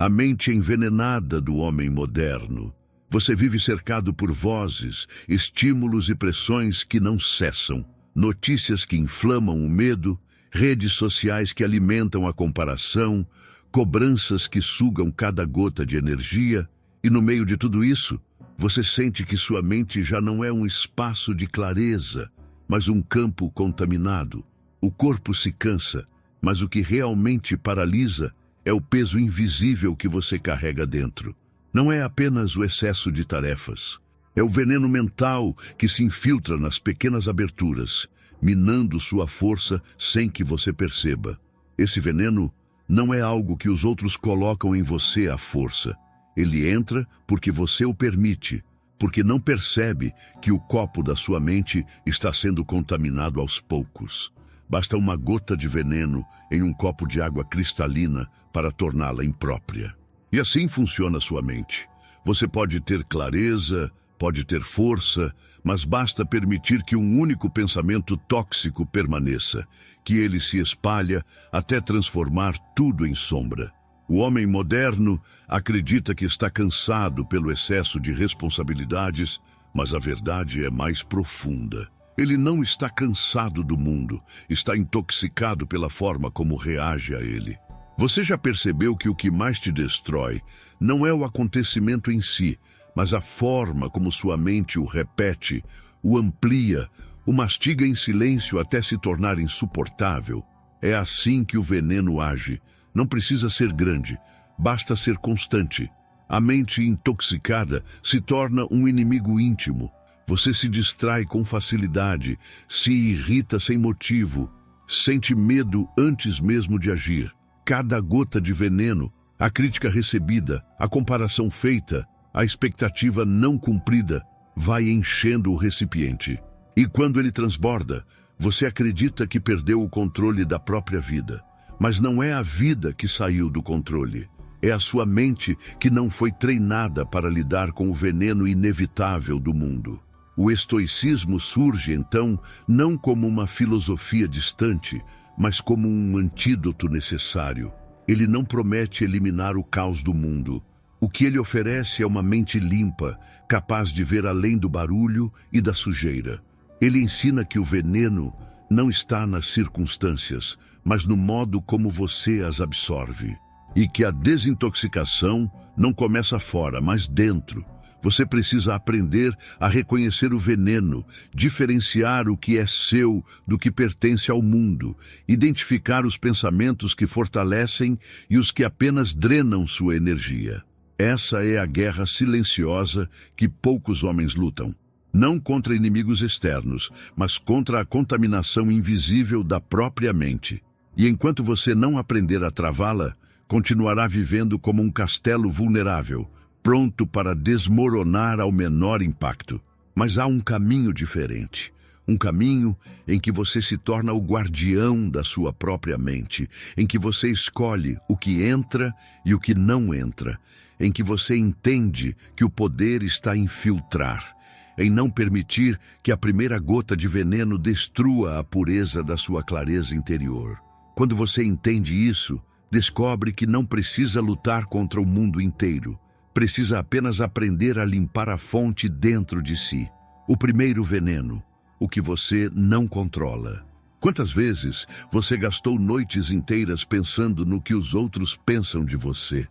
A mente envenenada do homem moderno. Você vive cercado por vozes, estímulos e pressões que não cessam. Notícias que inflamam o medo, redes sociais que alimentam a comparação, cobranças que sugam cada gota de energia. E no meio de tudo isso, você sente que sua mente já não é um espaço de clareza, mas um campo contaminado. O corpo se cansa, mas o que realmente paralisa é o peso invisível que você carrega dentro. Não é apenas o excesso de tarefas. É o veneno mental que se infiltra nas pequenas aberturas, minando sua força sem que você perceba. Esse veneno não é algo que os outros colocam em você à força. Ele entra porque você o permite, porque não percebe que o copo da sua mente está sendo contaminado aos poucos. Basta uma gota de veneno em um copo de água cristalina para torná-la imprópria. E assim funciona sua mente. Você pode ter clareza, pode ter força, mas basta permitir que um único pensamento tóxico permaneça, que ele se espalha até transformar tudo em sombra. O homem moderno acredita que está cansado pelo excesso de responsabilidades, mas a verdade é mais profunda. Ele não está cansado do mundo, está intoxicado pela forma como reage a ele. Você já percebeu que o que mais te destrói não é o acontecimento em si, mas a forma como sua mente o repete, o amplia, o mastiga em silêncio até se tornar insuportável? É assim que o veneno age. Não precisa ser grande, basta ser constante. A mente intoxicada se torna um inimigo íntimo. Você se distrai com facilidade, se irrita sem motivo, sente medo antes mesmo de agir. Cada gota de veneno, a crítica recebida, a comparação feita, a expectativa não cumprida, vai enchendo o recipiente. E quando ele transborda, você acredita que perdeu o controle da própria vida. Mas não é a vida que saiu do controle. É a sua mente que não foi treinada para lidar com o veneno inevitável do mundo. O estoicismo surge, então, não como uma filosofia distante, mas como um antídoto necessário. Ele não promete eliminar o caos do mundo. O que ele oferece é uma mente limpa, capaz de ver além do barulho e da sujeira. Ele ensina que o veneno não está nas circunstâncias, mas no modo como você as absorve. E que a desintoxicação não começa fora, mas dentro. Você precisa aprender a reconhecer o veneno, diferenciar o que é seu do que pertence ao mundo, identificar os pensamentos que fortalecem e os que apenas drenam sua energia. Essa é a guerra silenciosa que poucos homens lutam. Não contra inimigos externos, mas contra a contaminação invisível da própria mente. E enquanto você não aprender a travá-la, continuará vivendo como um castelo vulnerável, pronto para desmoronar ao menor impacto. Mas há um caminho diferente. Um caminho em que você se torna o guardião da sua própria mente, em que você escolhe o que entra e o que não entra, em que você entende que o poder está em filtrar, em não permitir que a primeira gota de veneno destrua a pureza da sua clareza interior. Quando você entende isso, descobre que não precisa lutar contra o mundo inteiro. Precisa apenas aprender a limpar a fonte dentro de si. O primeiro veneno, o que você não controla. Quantas vezes você gastou noites inteiras pensando no que os outros pensam de você?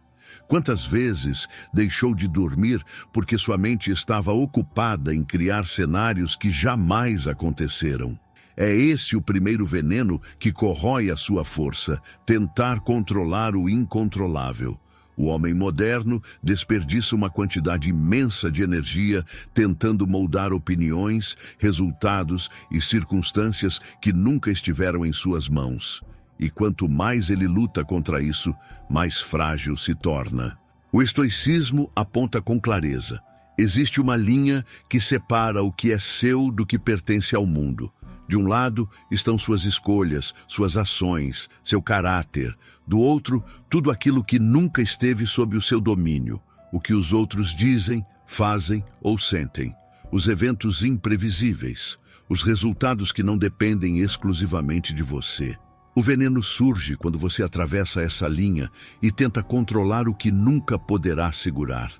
Quantas vezes deixou de dormir porque sua mente estava ocupada em criar cenários que jamais aconteceram? É esse o primeiro veneno que corrói a sua força, tentar controlar o incontrolável. O homem moderno desperdiça uma quantidade imensa de energia tentando moldar opiniões, resultados e circunstâncias que nunca estiveram em suas mãos. E quanto mais ele luta contra isso, mais frágil se torna. O estoicismo aponta com clareza. Existe uma linha que separa o que é seu do que pertence ao mundo. De um lado estão suas escolhas, suas ações, seu caráter. Do outro, tudo aquilo que nunca esteve sob o seu domínio, o que os outros dizem, fazem ou sentem. Os eventos imprevisíveis, os resultados que não dependem exclusivamente de você. O veneno surge quando você atravessa essa linha e tenta controlar o que nunca poderá segurar.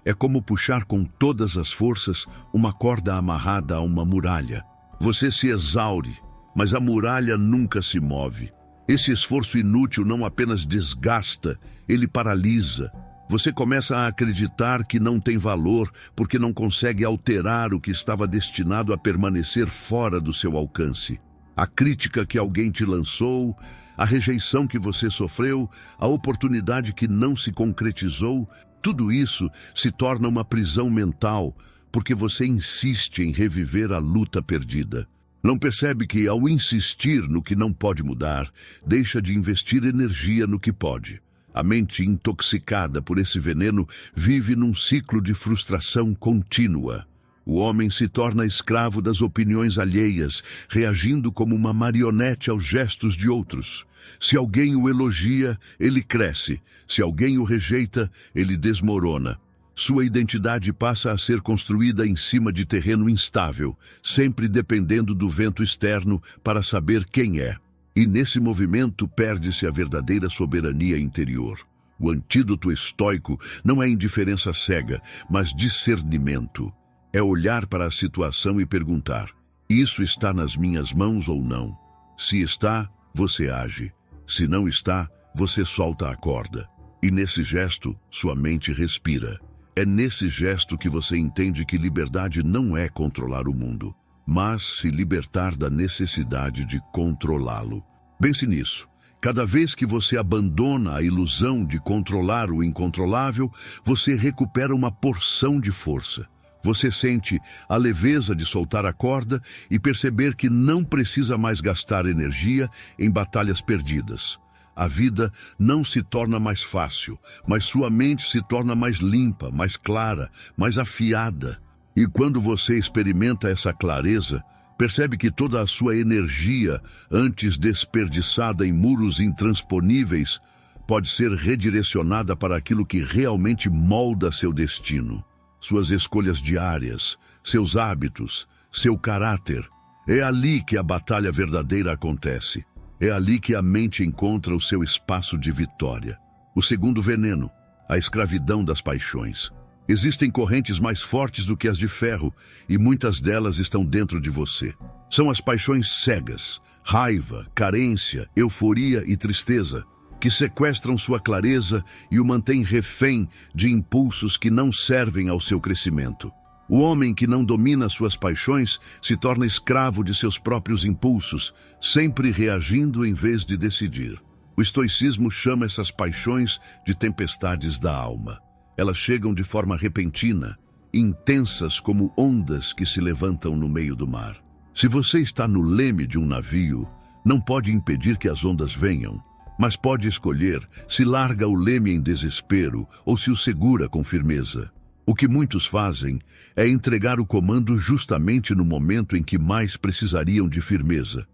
É como puxar com todas as forças uma corda amarrada a uma muralha. Você se exaure, mas a muralha nunca se move. Esse esforço inútil não apenas desgasta, ele paralisa. Você começa a acreditar que não tem valor porque não consegue alterar o que estava destinado a permanecer fora do seu alcance. A crítica que alguém te lançou, a rejeição que você sofreu, a oportunidade que não se concretizou, tudo isso se torna uma prisão mental porque você insiste em reviver a luta perdida. Não percebe que, ao insistir no que não pode mudar, deixa de investir energia no que pode. A mente intoxicada por esse veneno vive num ciclo de frustração contínua. O homem se torna escravo das opiniões alheias, reagindo como uma marionete aos gestos de outros. Se alguém o elogia, ele cresce. Se alguém o rejeita, ele desmorona. Sua identidade passa a ser construída em cima de terreno instável, sempre dependendo do vento externo para saber quem é. E nesse movimento perde-se a verdadeira soberania interior. O antídoto estoico não é indiferença cega, mas discernimento. É olhar para a situação e perguntar: isso está nas minhas mãos ou não? Se está, você age. Se não está, você solta a corda. E nesse gesto, sua mente respira. É nesse gesto que você entende que liberdade não é controlar o mundo, mas se libertar da necessidade de controlá-lo. Pense nisso. Cada vez que você abandona a ilusão de controlar o incontrolável, você recupera uma porção de força. Você sente a leveza de soltar a corda e perceber que não precisa mais gastar energia em batalhas perdidas. A vida não se torna mais fácil, mas sua mente se torna mais limpa, mais clara, mais afiada. E quando você experimenta essa clareza, percebe que toda a sua energia, antes desperdiçada em muros intransponíveis, pode ser redirecionada para aquilo que realmente molda seu destino. Suas escolhas diárias, seus hábitos, seu caráter. É ali que a batalha verdadeira acontece. É ali que a mente encontra o seu espaço de vitória. O segundo veneno, a escravidão das paixões. Existem correntes mais fortes do que as de ferro, e muitas delas estão dentro de você. São as paixões cegas, raiva, carência, euforia e tristeza, que sequestram sua clareza e o mantêm refém de impulsos que não servem ao seu crescimento. O homem que não domina suas paixões se torna escravo de seus próprios impulsos, sempre reagindo em vez de decidir. O estoicismo chama essas paixões de tempestades da alma. Elas chegam de forma repentina, intensas como ondas que se levantam no meio do mar. Se você está no leme de um navio, não pode impedir que as ondas venham, mas pode escolher se larga o leme em desespero ou se o segura com firmeza. O que muitos fazem é entregar o comando justamente no momento em que mais precisariam de firmeza.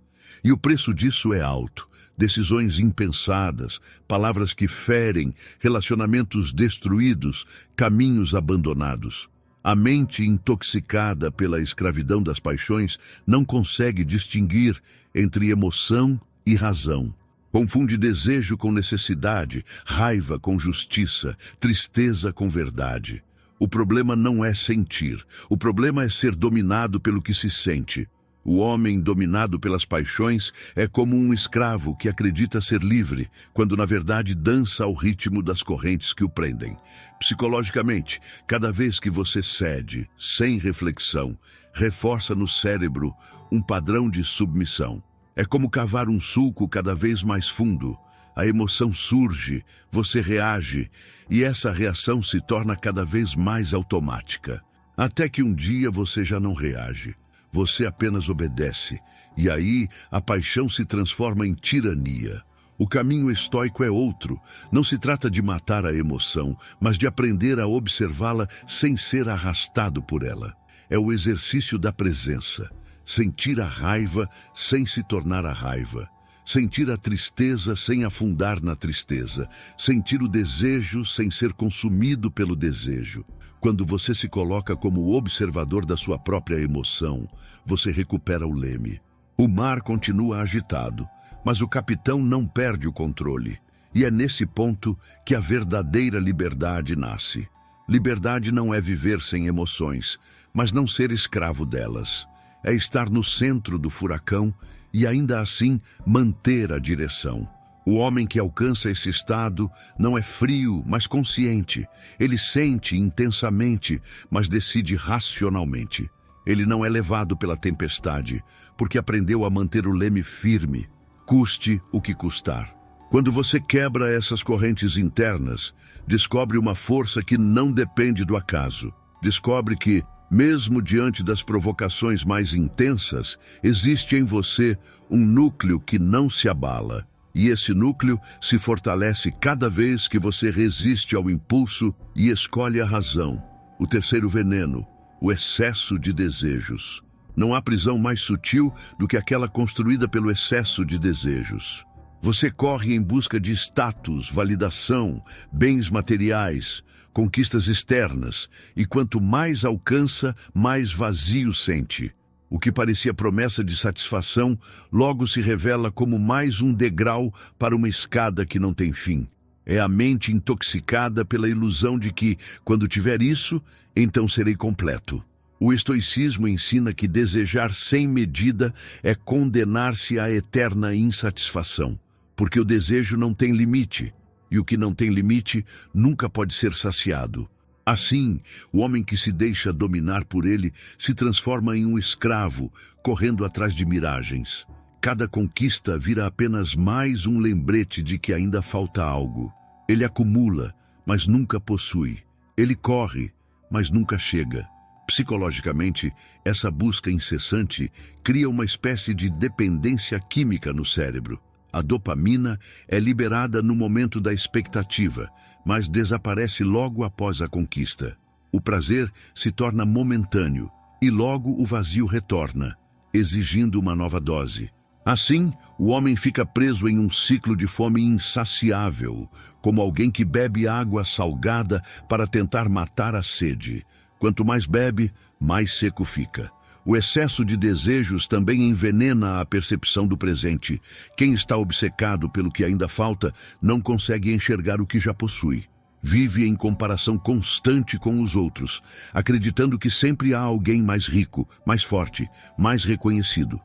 E o preço disso é alto. Decisões impensadas, palavras que ferem, relacionamentos destruídos, caminhos abandonados. A mente intoxicada pela escravidão das paixões não consegue distinguir entre emoção e razão. Confunde desejo com necessidade, raiva com justiça, tristeza com verdade. O problema não é sentir, o problema é ser dominado pelo que se sente. O homem dominado pelas paixões é como um escravo que acredita ser livre, quando na verdade dança ao ritmo das correntes que o prendem. Psicologicamente, cada vez que você cede, sem reflexão, reforça no cérebro um padrão de submissão. É como cavar um sulco cada vez mais fundo. A emoção surge, você reage, e essa reação se torna cada vez mais automática. Até que um dia você já não reage. Você apenas obedece, e aí a paixão se transforma em tirania. O caminho estoico é outro. Não se trata de matar a emoção, mas de aprender a observá-la sem ser arrastado por ela. É o exercício da presença. Sentir a raiva sem se tornar a raiva. Sentir a tristeza sem afundar na tristeza. Sentir o desejo sem ser consumido pelo desejo. Quando você se coloca como observador da sua própria emoção, você recupera o leme. O mar continua agitado, mas o capitão não perde o controle. E é nesse ponto que a verdadeira liberdade nasce. Liberdade não é viver sem emoções, mas não ser escravo delas. É estar no centro do furacão e ainda assim manter a direção. O homem que alcança esse estado não é frio, mas consciente. Ele sente intensamente, mas decide racionalmente. Ele não é levado pela tempestade, porque aprendeu a manter o leme firme, custe o que custar. Quando você quebra essas correntes internas, descobre uma força que não depende do acaso. Descobre que, mesmo diante das provocações mais intensas, existe em você um núcleo que não se abala. E esse núcleo se fortalece cada vez que você resiste ao impulso e escolhe a razão. O terceiro veneno, o excesso de desejos. Não há prisão mais sutil do que aquela construída pelo excesso de desejos. Você corre em busca de status, validação, bens materiais, conquistas externas, e quanto mais alcança, mais vazio sente. O que parecia promessa de satisfação, logo se revela como mais um degrau para uma escada que não tem fim. É a mente intoxicada pela ilusão de que, quando tiver isso, então serei completo. O estoicismo ensina que desejar sem medida é condenar-se à eterna insatisfação, porque o desejo não tem limite, e o que não tem limite nunca pode ser saciado. Assim, o homem que se deixa dominar por ele se transforma em um escravo, correndo atrás de miragens. Cada conquista vira apenas mais um lembrete de que ainda falta algo. Ele acumula, mas nunca possui. Ele corre, mas nunca chega. Psicologicamente, essa busca incessante cria uma espécie de dependência química no cérebro. A dopamina é liberada no momento da expectativa, mas desaparece logo após a conquista. O prazer se torna momentâneo e logo o vazio retorna, exigindo uma nova dose. Assim, o homem fica preso em um ciclo de fome insaciável, como alguém que bebe água salgada para tentar matar a sede. Quanto mais bebe, mais seco fica. O excesso de desejos também envenena a percepção do presente. Quem está obcecado pelo que ainda falta não consegue enxergar o que já possui. Vive em comparação constante com os outros, acreditando que sempre há alguém mais rico, mais forte, mais reconhecido.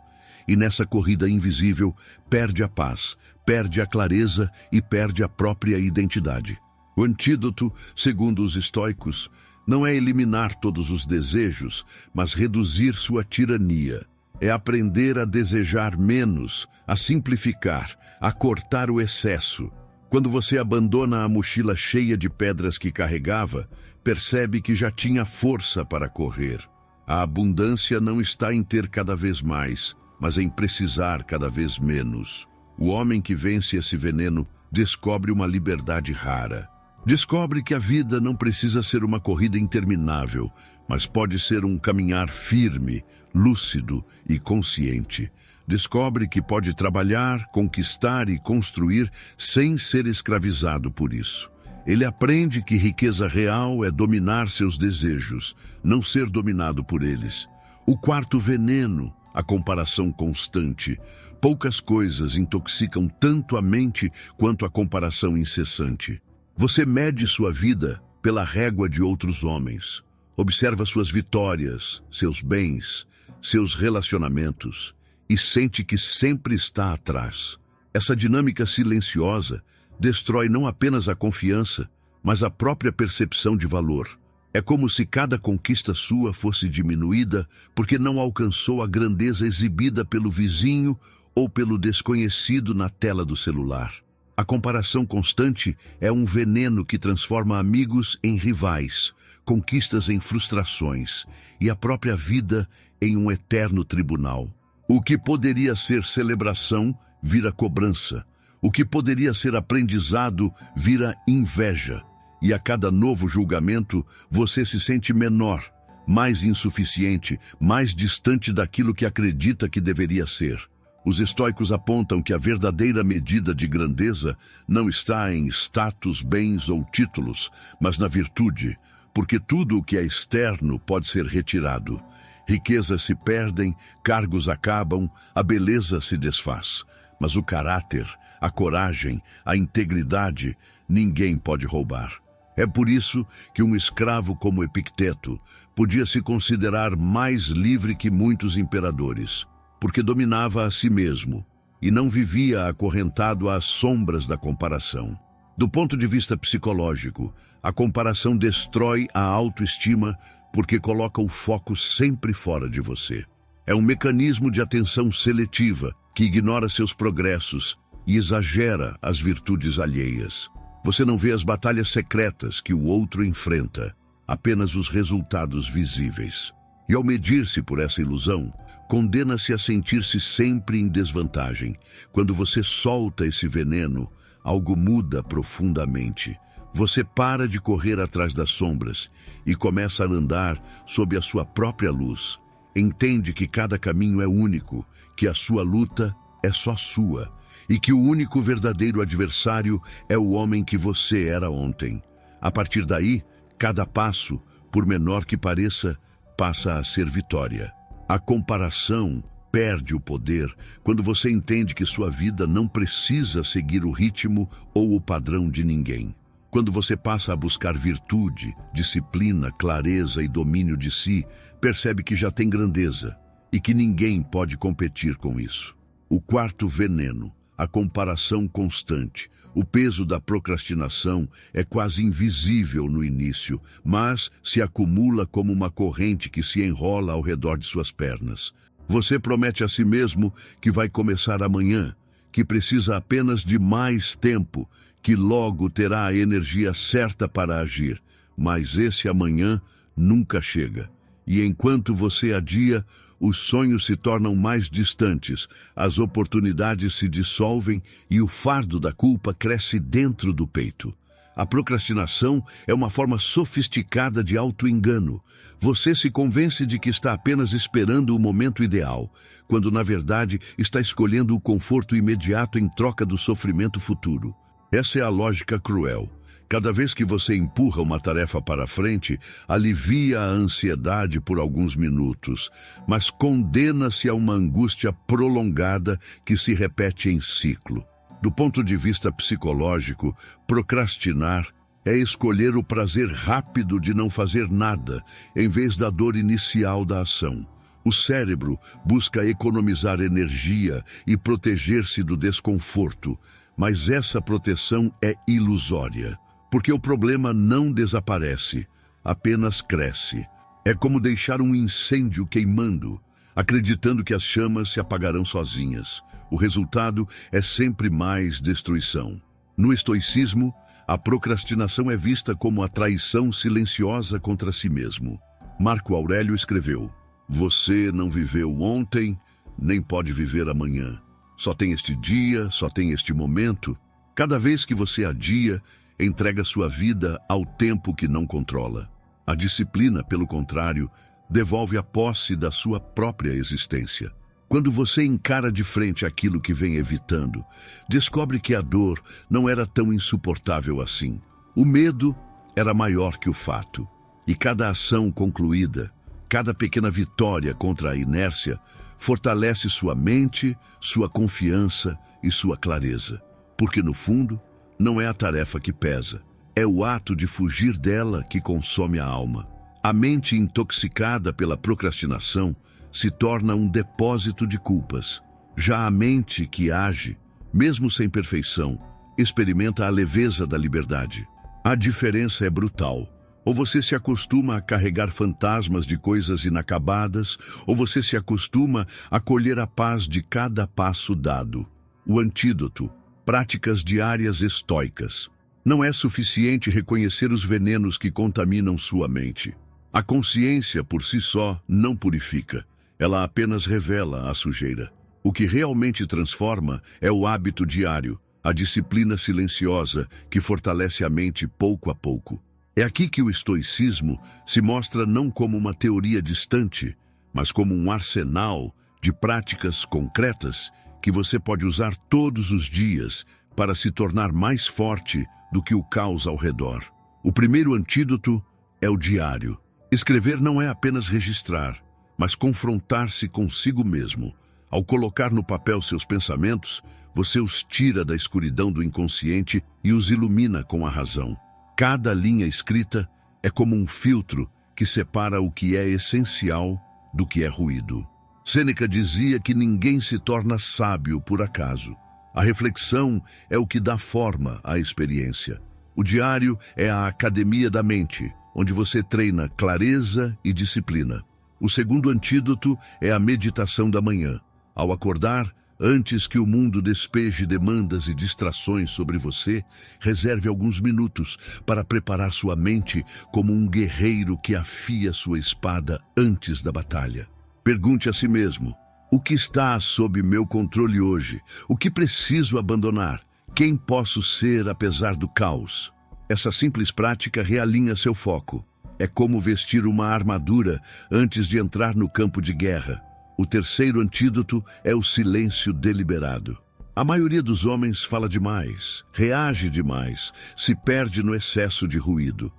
E nessa corrida invisível, perde a paz, perde a clareza e perde a própria identidade. O antídoto, segundo os estoicos, não é eliminar todos os desejos, mas reduzir sua tirania. É aprender a desejar menos, a simplificar, a cortar o excesso. Quando você abandona a mochila cheia de pedras que carregava, percebe que já tinha força para correr. A abundância não está em ter cada vez mais, mas em precisar cada vez menos. O homem que vence esse veneno descobre uma liberdade rara. Descobre que a vida não precisa ser uma corrida interminável, mas pode ser um caminhar firme, lúcido e consciente. Descobre que pode trabalhar, conquistar e construir sem ser escravizado por isso. Ele aprende que riqueza real é dominar seus desejos, não ser dominado por eles. O quarto veneno, a comparação constante. Poucas coisas intoxicam tanto a mente quanto a comparação incessante. Você mede sua vida pela régua de outros homens. Observa suas vitórias, seus bens, seus relacionamentos e sente que sempre está atrás. Essa dinâmica silenciosa destrói não apenas a confiança, mas a própria percepção de valor. É como se cada conquista sua fosse diminuída porque não alcançou a grandeza exibida pelo vizinho ou pelo desconhecido na tela do celular. A comparação constante é um veneno que transforma amigos em rivais, conquistas em frustrações e a própria vida em um eterno tribunal. O que poderia ser celebração vira cobrança. O que poderia ser aprendizado vira inveja. E a cada novo julgamento, você se sente menor, mais insuficiente, mais distante daquilo que acredita que deveria ser. Os estoicos apontam que a verdadeira medida de grandeza não está em status, bens ou títulos, mas na virtude, porque tudo o que é externo pode ser retirado. Riquezas se perdem, cargos acabam, a beleza se desfaz. Mas o caráter, a coragem, a integridade, ninguém pode roubar. É por isso que um escravo como Epicteto podia se considerar mais livre que muitos imperadores, porque dominava a si mesmo e não vivia acorrentado às sombras da comparação. Do ponto de vista psicológico, a comparação destrói a autoestima porque coloca o foco sempre fora de você. É um mecanismo de atenção seletiva que ignora seus progressos e exagera as virtudes alheias. Você não vê as batalhas secretas que o outro enfrenta, apenas os resultados visíveis. E ao medir-se por essa ilusão, condena-se a sentir-se sempre em desvantagem. Quando você solta esse veneno, algo muda profundamente. Você para de correr atrás das sombras e começa a andar sob a sua própria luz. Entende que cada caminho é único, que a sua luta é só sua e que o único verdadeiro adversário é o homem que você era ontem. A partir daí, cada passo, por menor que pareça, passa a ser vitória. A comparação perde o poder quando você entende que sua vida não precisa seguir o ritmo ou o padrão de ninguém. Quando você passa a buscar virtude, disciplina, clareza e domínio de si, percebe que já tem grandeza e que ninguém pode competir com isso. O quarto veneno, a comparação constante. O peso da procrastinação é quase invisível no início, mas se acumula como uma corrente que se enrola ao redor de suas pernas. Você promete a si mesmo que vai começar amanhã, que precisa apenas de mais tempo, que logo terá a energia certa para agir. Mas esse amanhã nunca chega. E enquanto você adia, os sonhos se tornam mais distantes, as oportunidades se dissolvem e o fardo da culpa cresce dentro do peito. A procrastinação é uma forma sofisticada de auto-engano. Você se convence de que está apenas esperando o momento ideal, quando na verdade está escolhendo o conforto imediato em troca do sofrimento futuro. Essa é a lógica cruel. Cada vez que você empurra uma tarefa para frente, alivia a ansiedade por alguns minutos, mas condena-se a uma angústia prolongada que se repete em ciclo. Do ponto de vista psicológico, procrastinar é escolher o prazer rápido de não fazer nada, em vez da dor inicial da ação. O cérebro busca economizar energia e proteger-se do desconforto, mas essa proteção é ilusória. Porque o problema não desaparece, apenas cresce. É como deixar um incêndio queimando, acreditando que as chamas se apagarão sozinhas. O resultado é sempre mais destruição. No estoicismo, a procrastinação é vista como a traição silenciosa contra si mesmo. Marco Aurélio escreveu: "Você não viveu ontem, nem pode viver amanhã. Só tem este dia, só tem este momento. Cada vez que você adia, entrega sua vida ao tempo que não controla. A disciplina, pelo contrário, devolve a posse da sua própria existência. Quando você encara de frente aquilo que vem evitando, descobre que a dor não era tão insuportável assim. O medo era maior que o fato. E cada ação concluída, cada pequena vitória contra a inércia, fortalece sua mente, sua confiança e sua clareza. Porque, no fundo, não é a tarefa que pesa, é o ato de fugir dela que consome a alma. A mente intoxicada pela procrastinação se torna um depósito de culpas. Já a mente que age, mesmo sem perfeição, experimenta a leveza da liberdade. A diferença é brutal. Ou você se acostuma a carregar fantasmas de coisas inacabadas, ou você se acostuma a colher a paz de cada passo dado. O antídoto: práticas diárias estoicas. Não é suficiente reconhecer os venenos que contaminam sua mente. A consciência por si só não purifica. Ela apenas revela a sujeira. O que realmente transforma é o hábito diário, a disciplina silenciosa que fortalece a mente pouco a pouco. É aqui que o estoicismo se mostra não como uma teoria distante, mas como um arsenal de práticas concretas que você pode usar todos os dias para se tornar mais forte do que o caos ao redor. O primeiro antídoto é o diário. Escrever não é apenas registrar, mas confrontar-se consigo mesmo. Ao colocar no papel seus pensamentos, você os tira da escuridão do inconsciente e os ilumina com a razão. Cada linha escrita é como um filtro que separa o que é essencial do que é ruído. Sêneca dizia que ninguém se torna sábio por acaso. A reflexão é o que dá forma à experiência. O diário é a academia da mente, onde você treina clareza e disciplina. O segundo antídoto é a meditação da manhã. Ao acordar, antes que o mundo despeje demandas e distrações sobre você, reserve alguns minutos para preparar sua mente como um guerreiro que afia sua espada antes da batalha. Pergunte a si mesmo: o que está sob meu controle hoje? O que preciso abandonar? Quem posso ser apesar do caos? Essa simples prática realinha seu foco. É como vestir uma armadura antes de entrar no campo de guerra. O terceiro antídoto é o silêncio deliberado. A maioria dos homens fala demais, reage demais, se perde no excesso de ruído.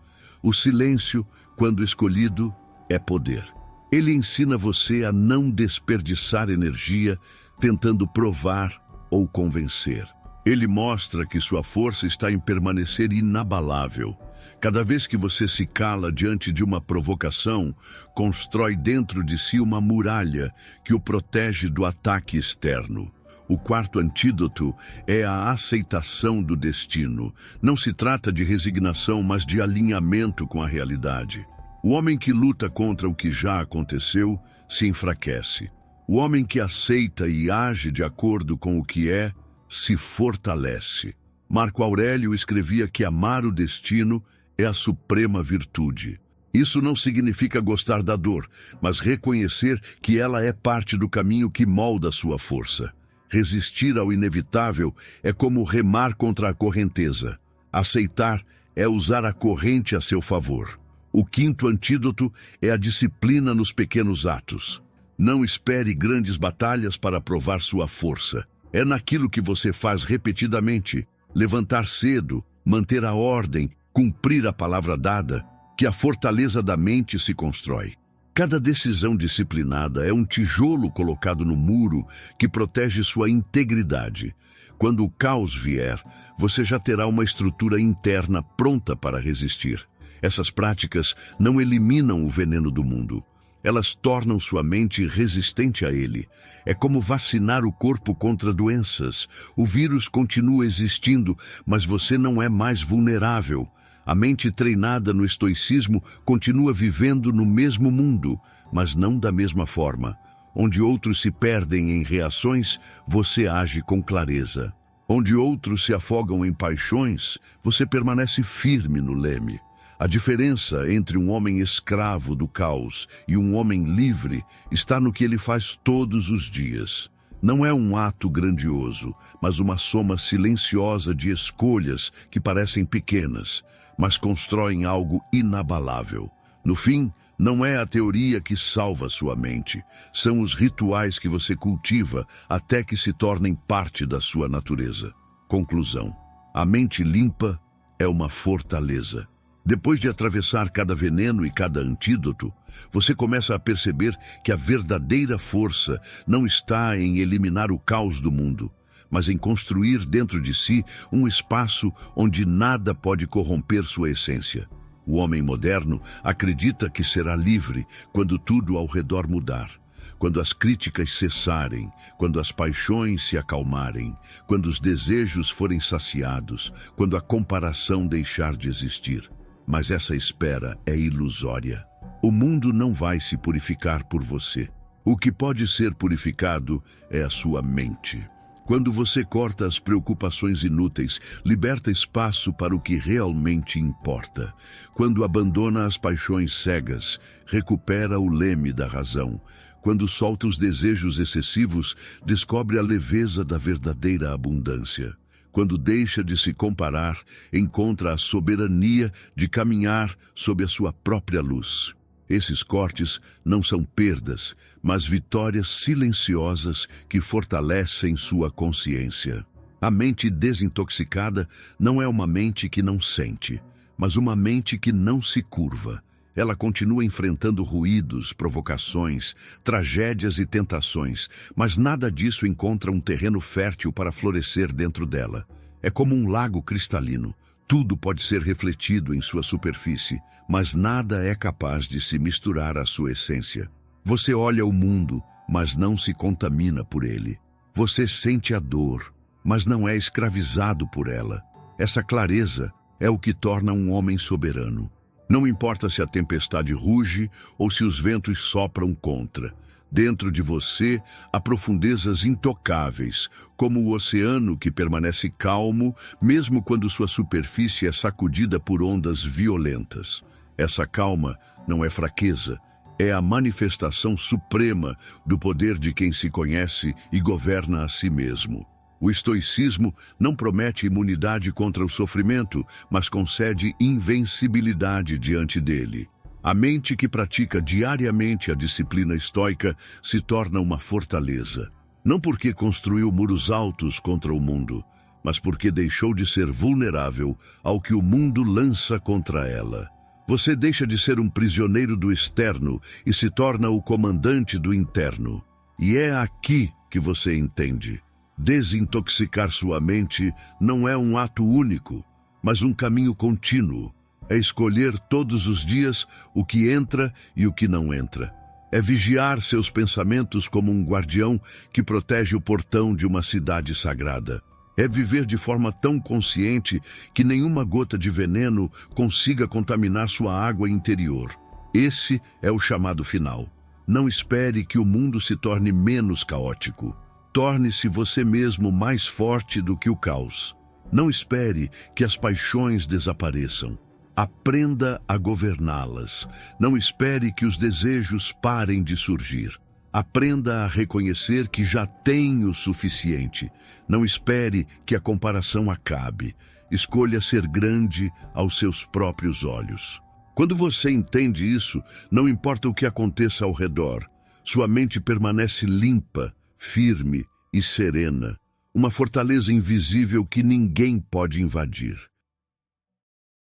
O silêncio, quando escolhido, é poder. Ele ensina você a não desperdiçar energia tentando provar ou convencer. Ele mostra que sua força está em permanecer inabalável. Cada vez que você se cala diante de uma provocação, constrói dentro de si uma muralha que o protege do ataque externo. O quarto antídoto é a aceitação do destino. Não se trata de resignação, mas de alinhamento com a realidade. O homem que luta contra o que já aconteceu se enfraquece. O homem que aceita e age de acordo com o que é, se fortalece. Marco Aurélio escrevia que amar o destino é a suprema virtude. Isso não significa gostar da dor, mas reconhecer que ela é parte do caminho que molda sua força. Resistir ao inevitável é como remar contra a correnteza. Aceitar é usar a corrente a seu favor. O quinto antídoto é a disciplina nos pequenos atos. Não espere grandes batalhas para provar sua força. É naquilo que você faz repetidamente, levantar cedo, manter a ordem, cumprir a palavra dada, que a fortaleza da mente se constrói. Cada decisão disciplinada é um tijolo colocado no muro que protege sua integridade. Quando o caos vier, você já terá uma estrutura interna pronta para resistir. Essas práticas não eliminam o veneno do mundo. Elas tornam sua mente resistente a ele. É como vacinar o corpo contra doenças. O vírus continua existindo, mas você não é mais vulnerável. A mente treinada no estoicismo continua vivendo no mesmo mundo, mas não da mesma forma. Onde outros se perdem em reações, você age com clareza. Onde outros se afogam em paixões, você permanece firme no leme. A diferença entre um homem escravo do caos e um homem livre está no que ele faz todos os dias. Não é um ato grandioso, mas uma soma silenciosa de escolhas que parecem pequenas, mas constroem algo inabalável. No fim, não é a teoria que salva sua mente, são os rituais que você cultiva até que se tornem parte da sua natureza. Conclusão: a mente limpa é uma fortaleza. Depois de atravessar cada veneno e cada antídoto, você começa a perceber que a verdadeira força não está em eliminar o caos do mundo, mas em construir dentro de si um espaço onde nada pode corromper sua essência. O homem moderno acredita que será livre quando tudo ao redor mudar, quando as críticas cessarem, quando as paixões se acalmarem, quando os desejos forem saciados, quando a comparação deixar de existir. Mas essa espera é ilusória. O mundo não vai se purificar por você. O que pode ser purificado é a sua mente. Quando você corta as preocupações inúteis, liberta espaço para o que realmente importa. Quando abandona as paixões cegas, recupera o leme da razão. Quando solta os desejos excessivos, descobre a leveza da verdadeira abundância. Quando deixa de se comparar, encontra a soberania de caminhar sob a sua própria luz. Esses cortes não são perdas, mas vitórias silenciosas que fortalecem sua consciência. A mente desintoxicada não é uma mente que não sente, mas uma mente que não se curva. Ela continua enfrentando ruídos, provocações, tragédias e tentações, mas nada disso encontra um terreno fértil para florescer dentro dela. É como um lago cristalino. Tudo pode ser refletido em sua superfície, mas nada é capaz de se misturar à sua essência. Você olha o mundo, mas não se contamina por ele. Você sente a dor, mas não é escravizado por ela. Essa clareza é o que torna um homem soberano. Não importa se a tempestade ruge ou se os ventos sopram contra. Dentro de você há profundezas intocáveis, como o oceano que permanece calmo, mesmo quando sua superfície é sacudida por ondas violentas. Essa calma não é fraqueza, é a manifestação suprema do poder de quem se conhece e governa a si mesmo. O estoicismo não promete imunidade contra o sofrimento, mas concede invencibilidade diante dele. A mente que pratica diariamente a disciplina estoica se torna uma fortaleza. Não porque construiu muros altos contra o mundo, mas porque deixou de ser vulnerável ao que o mundo lança contra ela. Você deixa de ser um prisioneiro do externo e se torna o comandante do interno. E é aqui que você entende. Desintoxicar sua mente não é um ato único, mas um caminho contínuo. É escolher todos os dias o que entra e o que não entra. É vigiar seus pensamentos como um guardião que protege o portão de uma cidade sagrada. É viver de forma tão consciente que nenhuma gota de veneno consiga contaminar sua água interior. Esse é o chamado final. Não espere que o mundo se torne menos caótico. Torne-se você mesmo mais forte do que o caos. Não espere que as paixões desapareçam. Aprenda a governá-las. Não espere que os desejos parem de surgir. Aprenda a reconhecer que já tem o suficiente. Não espere que a comparação acabe. Escolha ser grande aos seus próprios olhos. Quando você entende isso, não importa o que aconteça ao redor, sua mente permanece limpa, firme e serena, uma fortaleza invisível que ninguém pode invadir.